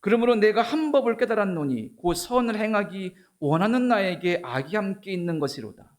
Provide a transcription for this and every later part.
그러므로 내가 한 법을 깨달았노니 곧 선을 행하기 원하는 나에게 악이 함께 있는 것이로다.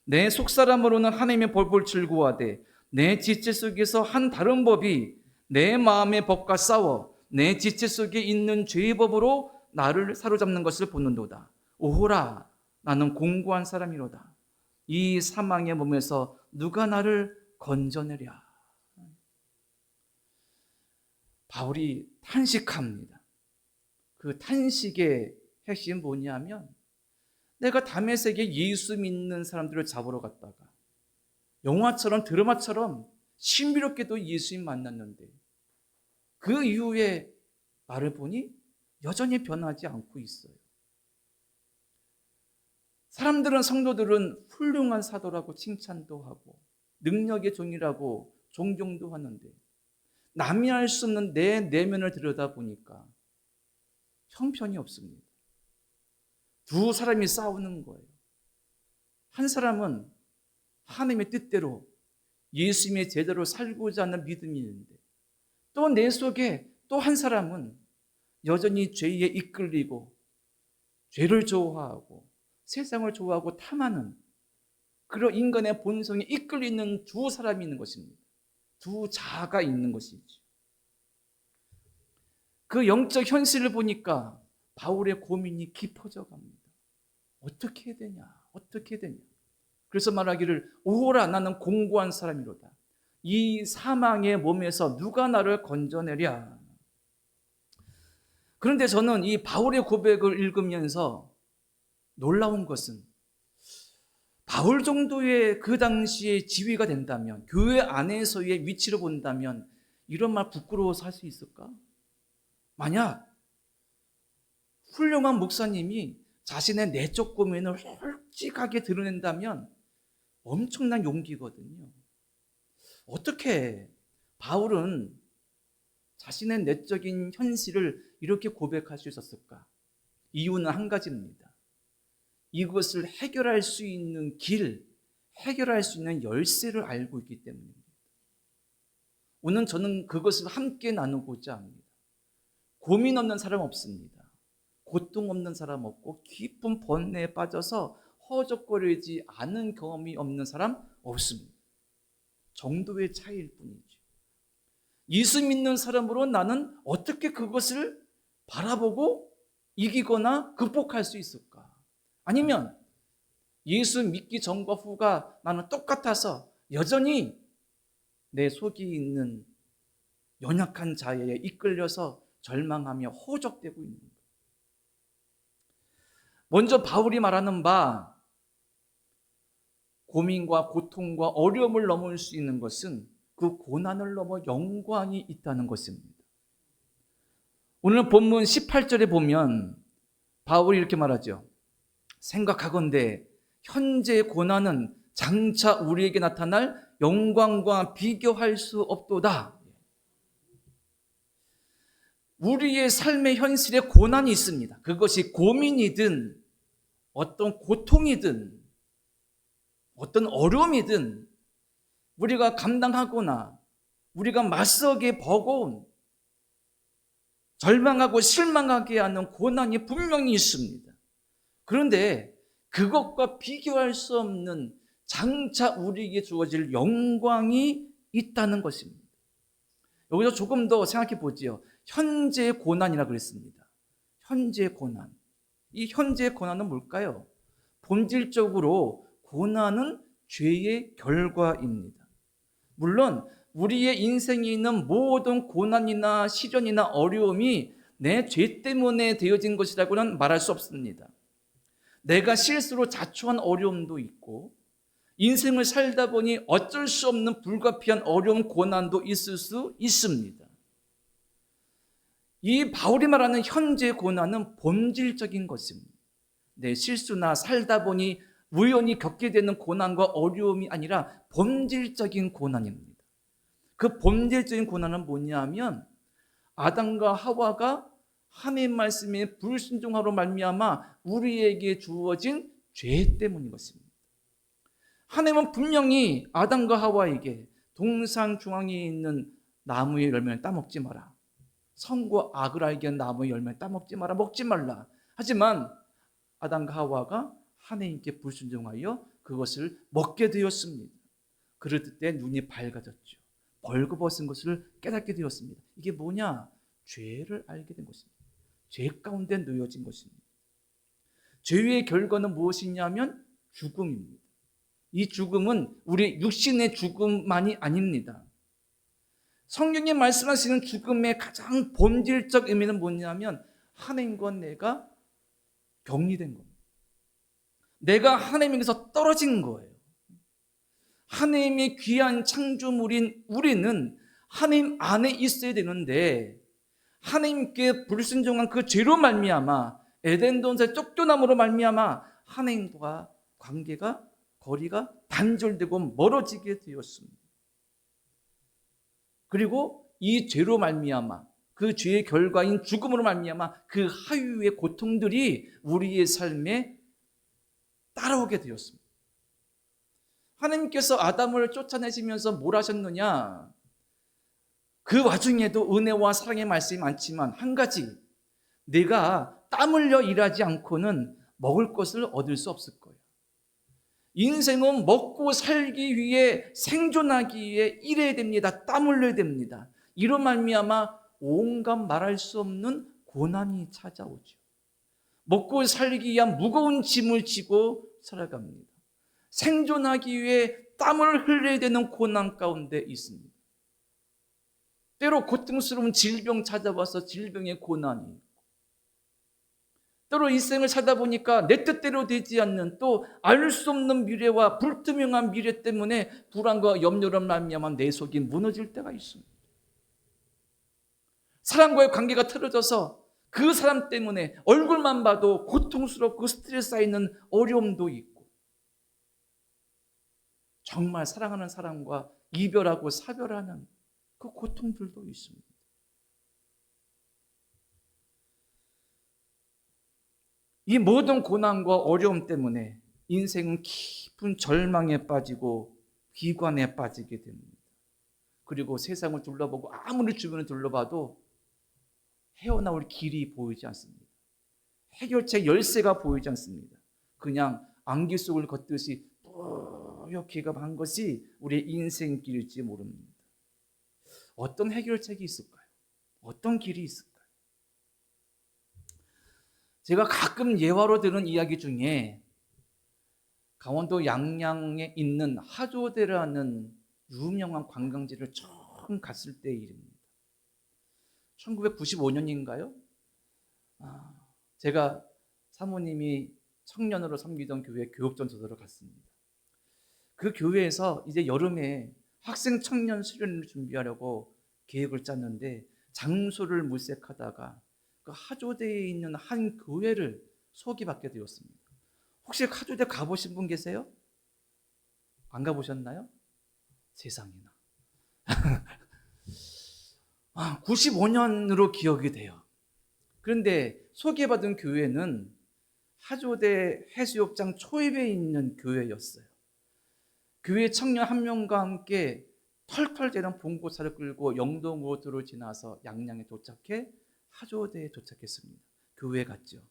내 속사람으로는 하나님의 법을 즐거워하되 내 지체 속에서 한 다른 법이 내 마음의 법과 싸워 내 지체 속에 있는 죄의 법으로 나를 사로잡는 것을 보는도다. 오호라, 나는 공고한 사람이로다. 이 사망의 몸에서 누가 나를 건져내랴. 바울이 탄식합니다. 그 탄식의 핵심은 뭐냐면, 내가 다메섹에 예수 믿는 사람들을 잡으러 갔다가 영화처럼 드라마처럼 신비롭게도 예수님 만났는데 그 이후에 나를 보니 여전히 변하지 않고 있어요. 사람들은, 성도들은 훌륭한 사도라고 칭찬도 하고 능력의 종이라고 존경도 하는데 남이 알 수 없는 내 내면을 들여다보니까 형편이 없습니다. 두 사람이 싸우는 거예요. 한 사람은 하나님의 뜻대로 예수님의 제대로 살고자 하는 믿음이 있는데, 또 내 속에 또 한 사람은 여전히 죄에 이끌리고 죄를 좋아하고 세상을 좋아하고 탐하는 그런 인간의 본성에 이끌리는 두 사람이 있는 것입니다. 두 자아가 있는 것이죠. 그 영적 현실을 보니까 바울의 고민이 깊어져 갑니다. 어떻게 해야 되냐? 어떻게 해야 되냐? 그래서 말하기를 오호라, 나는 공고한 사람이로다. 이 사망의 몸에서 누가 나를 건져내랴. 그런데 저는 이 바울의 고백을 읽으면서 놀라운 것은, 바울 정도의 그 당시에 지위가 된다면, 교회 안에서의 위치를 본다면 이런 말 부끄러워서 할 수 있을까? 만약 훌륭한 목사님이 자신의 내적 고민을 솔직하게 드러낸다면 엄청난 용기거든요. 어떻게 바울은 자신의 내적인 현실을 이렇게 고백할 수 있었을까? 이유는 한 가지입니다. 이것을 해결할 수 있는 길, 해결할 수 있는 열쇠를 알고 있기 때문입니다. 오늘 저는 그것을 함께 나누고자 합니다. 고민 없는 사람 없습니다. 고통 없는 사람 없고 깊은 번뇌에 빠져서 허적거리지 않은 경험이 없는 사람 없습니다. 정도의 차이일 뿐이죠. 예수 믿는 사람으로 나는 어떻게 그것을 바라보고 이기거나 극복할 수 있을까? 아니면 예수 믿기 전과 후가 나는 똑같아서 여전히 내 속에 있는 연약한 자아에 이끌려서 절망하며 허적되고 있는 것. 먼저 바울이 말하는 바, 고민과 고통과 어려움을 넘을 수 있는 것은 그 고난을 넘어 영광이 있다는 것입니다. 오늘 본문 18절에 보면 바울이 이렇게 말하죠. 생각하건대 현재의 고난은 장차 우리에게 나타날 영광과 비교할 수 없도다. 우리의 삶의 현실에 고난이 있습니다. 그것이 고민이든 어떤 고통이든 어떤 어려움이든 우리가 감당하거나 우리가 맞서기에 버거운, 절망하고 실망하게 하는 고난이 분명히 있습니다. 그런데 그것과 비교할 수 없는 장차 우리에게 주어질 영광이 있다는 것입니다. 여기서 조금 더 생각해 보지요. 현재의 고난이라고 그랬습니다. 현재의 고난. 이 현재의 고난은 뭘까요? 본질적으로 고난은 죄의 결과입니다. 물론 우리의 인생에 있는 모든 고난이나 시련이나 어려움이 내 죄 때문에 되어진 것이라고는 말할 수 없습니다. 내가 실수로 자초한 어려움도 있고 인생을 살다 보니 어쩔 수 없는 불가피한 어려움, 고난도 있을 수 있습니다. 이 바울이 말하는 현재의 고난은 본질적인 것입니다. 내 실수나 살다 보니 우연히 겪게 되는 고난과 어려움이 아니라 본질적인 고난입니다. 그 본질적인 고난은 뭐냐면 아담과 하와가 하나님 말씀에 불순종하로 말미암아 우리에게 주어진 죄 때문인 것입니다. 하나님은 분명히 아담과 하와에게 동산 중앙에 있는 나무의 열매를 따먹지 마라, 선과 악을 알게 한 나무의 열매 따먹지 마라, 먹지 말라. 하지만 아담과 하와가 하나님께 불순종하여 그것을 먹게 되었습니다. 그럴 때 눈이 밝아졌죠. 벌거벗은 것을 깨닫게 되었습니다. 이게 뭐냐? 죄를 알게 된 것입니다. 죄 가운데 놓여진 것입니다. 죄의 결과는 무엇이냐면 죽음입니다. 이 죽음은 우리 육신의 죽음만이 아닙니다. 성경이 말씀하시는 죽음의 가장 본질적 의미는 뭐냐면 하나님과 내가 격리된 겁니다. 내가 하나님에게서 떨어진 거예요. 하나님의 귀한 창조물인 우리는 하나님 안에 있어야 되는데 하나님께 불순종한 그 죄로 말미암아 에덴 동산의 쫓겨남으로 말미암아 하나님과 관계가 거리가 단절되고 멀어지게 되었습니다. 그리고 이 죄로 말미암아 그 죄의 결과인 죽음으로 말미암아 그 하유의 고통들이 우리의 삶에 따라오게 되었습니다. 하나님께서 아담을 쫓아내시면서 뭘 하셨느냐? 그 와중에도 은혜와 사랑의 말씀이 많지만 한 가지, 내가 땀 흘려 일하지 않고는 먹을 것을 얻을 수 없을 거예요. 인생은 먹고 살기 위해, 생존하기 위해 일해야 됩니다. 땀 흘려야 됩니다. 이로 말미암아 온갖 말할 수 없는 고난이 찾아오죠. 먹고 살기 위한 무거운 짐을 지고 살아갑니다. 생존하기 위해 땀을 흘려야 되는 고난 가운데 있습니다. 때로 고통스러운 질병 찾아와서 질병의 고난이 있고, 때로 인생을 살다 보니까 내 뜻대로 되지 않는 또 알 수 없는 미래와 불투명한 미래 때문에 불안과 염려로 말미암아 내 속이 무너질 때가 있습니다. 사람과의 관계가 틀어져서 그 사람 때문에 얼굴만 봐도 고통스럽고 스트레스 쌓이는 어려움도 있고, 정말 사랑하는 사람과 이별하고 사별하는 그 고통들도 있습니다. 이 모든 고난과 어려움 때문에 인생은 깊은 절망에 빠지고 비관에 빠지게 됩니다. 그리고 세상을 둘러보고 아무리 주변을 둘러봐도 헤어나올 길이 보이지 않습니다. 해결책 열쇠가 보이지 않습니다. 그냥 안개 속을 걷듯이 뿌옇게 간 것이 우리의 인생길일지 모릅니다. 어떤 해결책이 있을까요? 어떤 길이 있을까요? 제가 가끔 예화로 들은 이야기 중에 강원도 양양에 있는 하조대라는 유명한 관광지를 처음 갔을 때의 일입니다. 1995년인가요? 제가 사모님이 청년으로 섬기던 교회 교육전도서를 갔습니다. 그 교회에서 이제 여름에 학생 청년 수련을 준비하려고 계획을 짰는데 장소를 물색하다가 그 하조대에 있는 한 교회를 소개받게 되었습니다. 혹시 하조대 가보신 분 계세요? 안 가보셨나요? 세상에나. 95년으로 기억이 돼요. 그런데 소개받은 교회는 하조대 해수욕장 초입에 있는 교회였어요. 교회 청년 한 명과 함께 털털 재는 봉고차를 끌고 영동고도를 지나서 양양에 도착해 하조대에 도착했습니다. 교회 갔죠.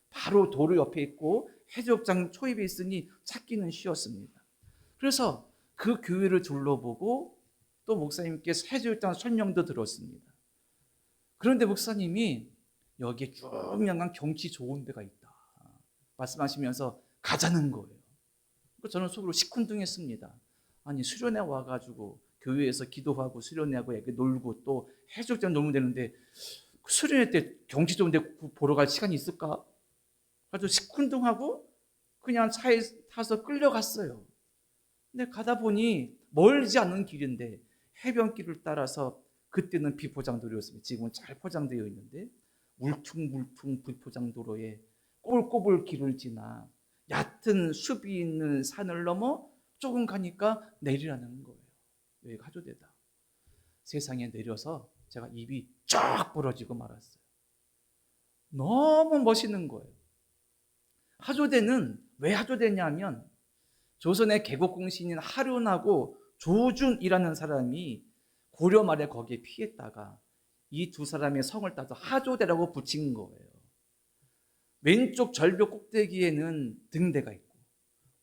바로 도로 옆에 있고 해수욕장 초입에 있으니 찾기는 쉬웠습니다. 그래서 그 교회를 둘러보고 또 목사님께 해수욕장 설명도 들었습니다. 그런데 목사님이 여기에 유명한 경치 좋은 데가 있다 말씀하시면서 가자는 거예요. 저는 속으로 시큰둥했습니다. 아니 수련회 와가지고 교회에서 기도하고 수련회하고 이렇게 놀고 또 해수욕장 놀면 되는데 수련회 때 경치 좋은 데 보러 갈 시간이 있을까? 그래서 시큰둥하고 그냥 차에 타서 끌려갔어요. 근데 가다 보니 멀지 않은 길인데 해변길을 따라서, 그때는 비포장도로였습니다. 지금은 잘 포장되어 있는데 울퉁불퉁 비포장도로에 꼬불꼬불 길을 지나 얕은 숲이 있는 산을 넘어 조금 가니까 내리라는 거예요. 여기가 하조대다. 세상에 내려서 제가 입이 쫙 부러지고 말았어요. 너무 멋있는 거예요. 하조대는 왜 하조대냐면 조선의 개국공신인 하륜하고 조준이라는 사람이 고려 말에 거기에 피했다가 이 두 사람의 성을 따서 하조대라고 붙인 거예요. 왼쪽 절벽 꼭대기에는 등대가 있고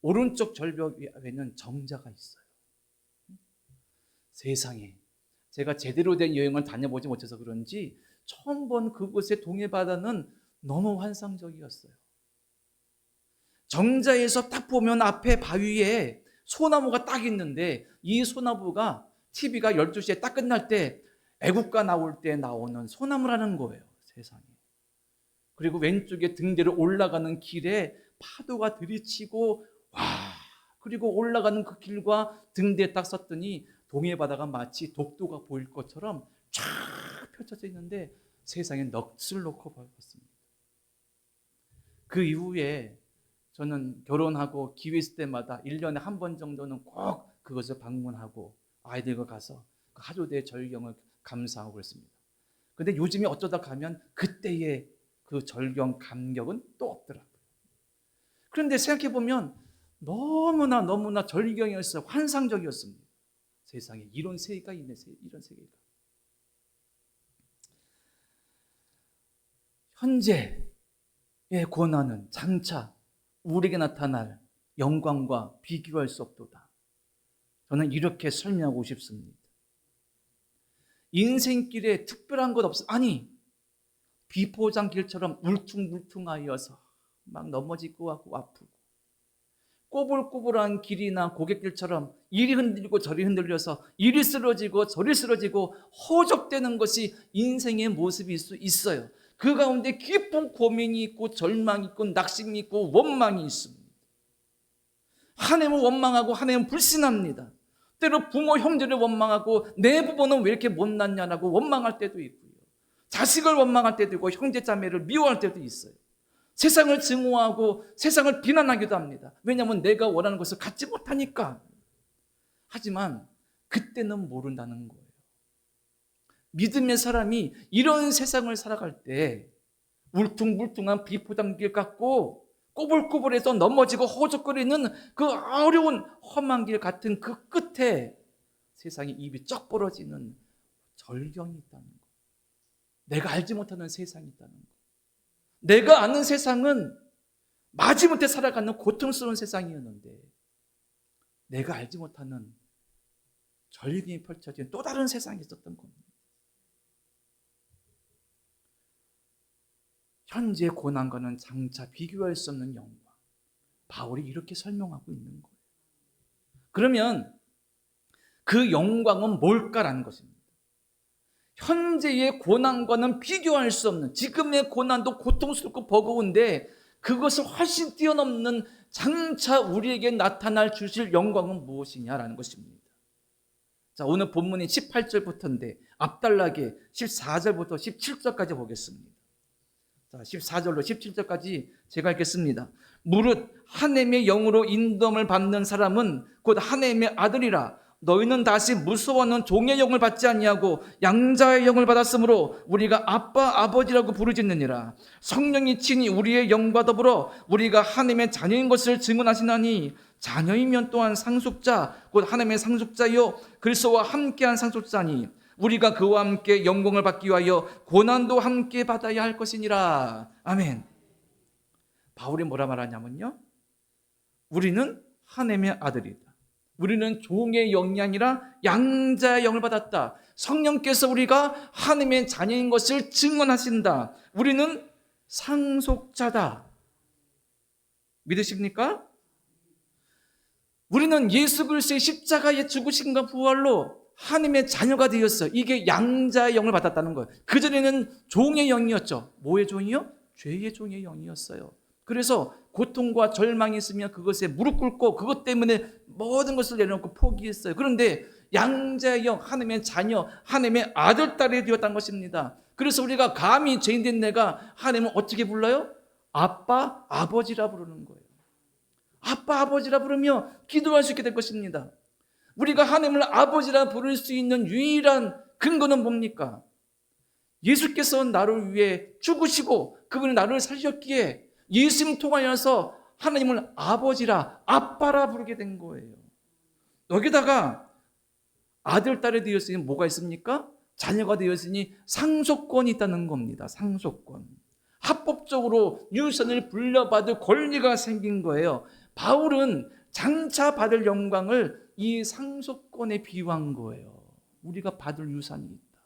오른쪽 절벽 위에는 정자가 있어요. 세상에, 제가 제대로 된 여행을 다녀보지 못해서 그런지 처음 본 그곳의 동해바다는 너무 환상적이었어요. 정자에서 딱 보면 앞에 바위에 소나무가 딱 있는데, 이 소나무가 TV가 12시에 딱 끝날 때 애국가 나올 때 나오는 소나무라는 거예요. 세상에. 그리고 왼쪽에 등대로 올라가는 길에 파도가 들이치고, 와, 그리고 올라가는 그 길과 등대에 딱 섰더니 동해바다가 마치 독도가 보일 것처럼 쫙 펼쳐져 있는데 세상에 넋을 놓고 봤습니다. 그 이후에 저는 결혼하고 기회 있을 때마다 1년에 한 번 정도는 꼭 그것을 방문하고 아이들과 가서 그 하조대 절경을 감상하고 그랬습니다. 근데 요즘에 어쩌다 가면 그때의 그 절경 감격은 또 없더라고요. 그런데 생각해보면 너무나 절경이었어요. 환상적이었습니다. 세상에 이런 세계가 있네, 이런 세계가. 현재의 고난은 장차 우리에게 나타날 영광과 비교할 수 없도다. 저는 이렇게 설명하고 싶습니다. 인생길에 특별한 것 없어. 아니, 비포장길처럼 울퉁불퉁하여서 막 넘어지고 하고 아프고, 꼬불꼬불한 길이나 고갯길처럼 이리 흔들리고 저리 흔들려서 이리 쓰러지고 저리 쓰러지고 허적되는 것이 인생의 모습일 수 있어요. 그 가운데 깊은 고민이 있고 절망이 있고 낙심이 있고 원망이 있습니다. 하나님을 원망하고 하나님은 불신합니다. 때로 부모 형제를 원망하고 내 부모는 왜 이렇게 못났냐라고 원망할 때도 있고요. 자식을 원망할 때도 있고 형제 자매를 미워할 때도 있어요. 세상을 증오하고 세상을 비난하기도 합니다. 왜냐하면 내가 원하는 것을 갖지 못하니까. 하지만 그때는 모른다는 거예요. 믿음의 사람이 이런 세상을 살아갈 때 울퉁불퉁한 비포장길 같고 꼬불꼬불해서 넘어지고 허적거리는 그 어려운 험한 길 같은 그 끝에 세상에 입이 쩍 벌어지는 절경이 있다는 거. 내가 알지 못하는 세상이 있다는 거. 내가 아는 세상은 마지못해 살아가는 고통스러운 세상이었는데 내가 알지 못하는 절경이 펼쳐진 또 다른 세상이 있었던 겁니다. 현재의 고난과는 장차 비교할 수 없는 영광. 바울이 이렇게 설명하고 있는 거예요. 그러면 그 영광은 뭘까라는 것입니다. 현재의 고난과는 비교할 수 없는, 지금의 고난도 고통스럽고 버거운데 그것을 훨씬 뛰어넘는 장차 우리에게 나타날 주실 영광은 무엇이냐라는 것입니다. 자, 오늘 본문이 18절부터인데 앞달나게 14절부터 17절까지 보겠습니다. 자, 14절로 17절까지 제가 읽겠습니다. 무릇 하나님의 영으로 인도함을 받는 사람은 곧 하나님의 아들이라. 너희는 다시 무서워하는 종의 영을 받지 아니하고 양자의 영을 받았으므로 우리가 아빠 아버지라고 부르짖느니라. 성령이 친히 우리의 영과 더불어 우리가 하나님의 자녀인 것을 증언하시나니 자녀이면 또한 상속자 곧 하나님의 상속자요 그리스도와 함께한 상속자니 우리가 그와 함께 영광을 받기 위하여 고난도 함께 받아야 할 것이니라. 아멘. 바울이 뭐라 말하냐면요, 우리는 하나님의 아들이다. 우리는 종의 영이 아니라 양자의 영을 받았다. 성령께서 우리가 하나님의 자녀인 것을 증언하신다. 우리는 상속자다. 믿으십니까? 우리는 예수 그리스도의 십자가의 죽으심과 부활로 하나님의 자녀가 되었어요. 이게 양자의 영을 받았다는 거예요. 그전에는 종의 영이었죠. 뭐의 종이요? 죄의 종의 영이었어요. 그래서 고통과 절망이 있으면 그것에 무릎 꿇고 그것 때문에 모든 것을 내려놓고 포기했어요. 그런데 양자의 영, 하나님의 자녀, 하나님의 아들, 딸이 되었다는 것입니다. 그래서 우리가 감히 죄인된 내가 하나님을 어떻게 불러요? 아빠, 아버지라 부르는 거예요. 아빠, 아버지라 부르며 기도할 수 있게 될 것입니다. 우리가 하나님을 아버지라 부를 수 있는 유일한 근거는 뭡니까? 예수께서 나를 위해 죽으시고 그분이 나를 살렸기에 예수님 통하여서 하나님을 아버지라, 아빠라 부르게 된 거예요. 여기다가 아들, 딸에 되었으니 뭐가 있습니까? 자녀가 되었으니 상속권이 있다는 겁니다. 상속권. 합법적으로 유산을 불려받을 권리가 생긴 거예요. 바울은 장차 받을 영광을 이 상속권에 비유한 거예요. 우리가 받을 유산이 있다.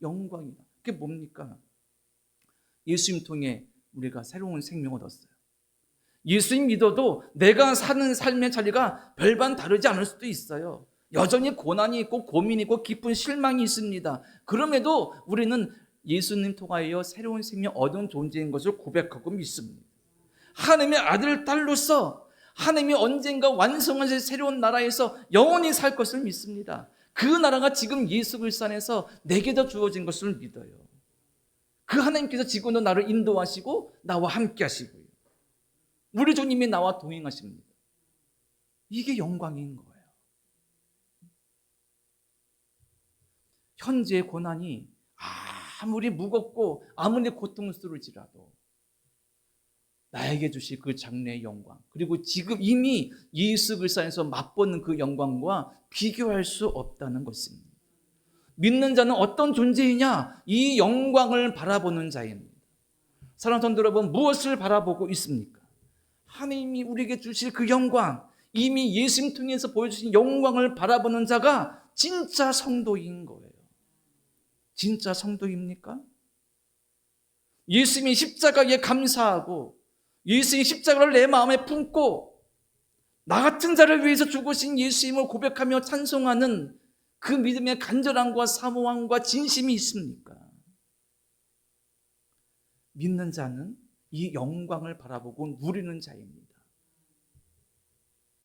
영광이다. 그게 뭡니까? 예수님 통해 우리가 새로운 생명을 얻었어요. 예수님 믿어도 내가 사는 삶의 자리가 별반 다르지 않을 수도 있어요. 여전히 고난이 있고 고민이 있고 깊은 실망이 있습니다. 그럼에도 우리는 예수님 통하여 새로운 생명 얻은 존재인 것을 고백하고 믿습니다. 하나님의 아들, 딸로서 하나님이 언젠가 완성하실 새로운 나라에서 영원히 살 것을 믿습니다. 그 나라가 지금 예수 그리스도 안에서 내게도 주어진 것을 믿어요. 그 하나님께서 지금도 나를 인도하시고 나와 함께 하시고요. 우리 주님이 나와 동행하십니다. 이게 영광인 거예요. 현재의 고난이 아무리 무겁고 아무리 고통스러울지라도 나에게 주실 그 장래의 영광, 그리고 지금 이미 예수 그리스도 안에서 맛보는 그 영광과 비교할 수 없다는 것입니다. 믿는 자는 어떤 존재이냐? 이 영광을 바라보는 자입니다. 사랑하는 성도 여러분, 무엇을 바라보고 있습니까? 하나님이 우리에게 주실 그 영광, 이미 예수님 통해서 보여주신 영광을 바라보는 자가 진짜 성도인 거예요. 진짜 성도입니까? 예수님이 십자가에 감사하고 예수님이 십자가를 내 마음에 품고 나 같은 자를 위해서 죽으신 예수님을 고백하며 찬송하는 그 믿음의 간절함과 사모함과 진심이 있습니까? 믿는 자는 이 영광을 바라보고 누리는 자입니다.